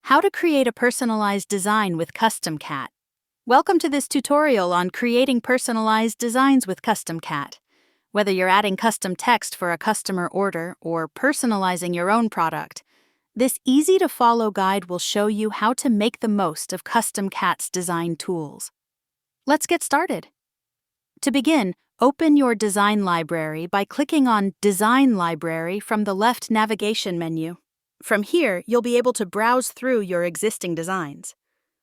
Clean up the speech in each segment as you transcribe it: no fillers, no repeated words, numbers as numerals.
How to create a personalized design with CustomCat. Welcome to this tutorial on creating personalized designs with CustomCat. Whether you're adding custom text for a customer order or personalizing your own product, this easy-to-follow guide will show you how to make the most of CustomCat's design tools. Let's get started. To begin, open your design library by clicking on Design Library from the left navigation menu. From here, you'll be able to browse through your existing designs.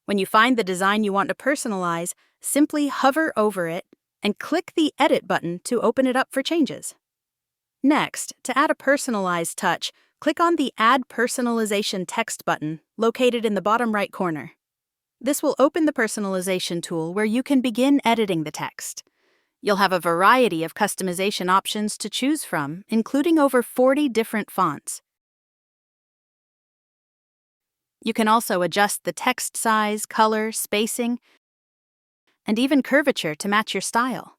When you find the design you want to personalize, simply hover over it and click the Edit button to open it up for changes. Next, to add a personalized touch, click on the Add Personalization Text button located in the bottom right corner. This will open the Personalization Tool where you can begin editing the text. You'll have a variety of customization options to choose from, including over 40 different fonts. You can also adjust the text size, color, spacing, and even curvature to match your style.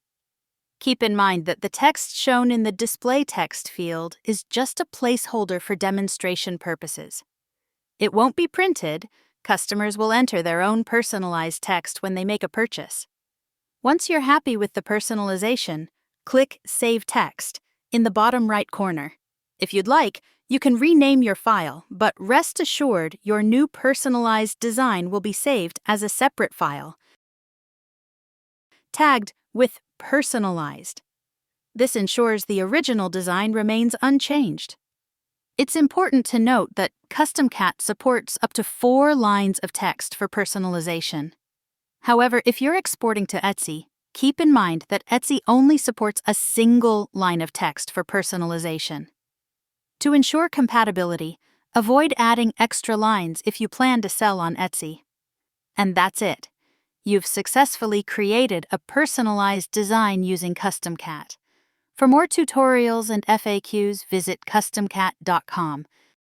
Keep in mind that the text shown in the Display Text field is just a placeholder for demonstration purposes. It won't be printed. Customers will enter their own personalized text when they make a purchase. Once you're happy with the personalization, click Save Text in the bottom right corner. If you'd like, you can rename your file, but rest assured your new personalized design will be saved as a separate file, tagged with Personalized. This ensures the original design remains unchanged. It's important to note that CustomCat supports up to 4 lines of text for personalization. However, if you're exporting to Etsy, keep in mind that Etsy only supports a single line of text for personalization. To ensure compatibility, avoid adding extra lines if you plan to sell on Etsy. And that's it. You've successfully created a personalized design using CustomCat. For more tutorials and FAQs, visit customcat.com.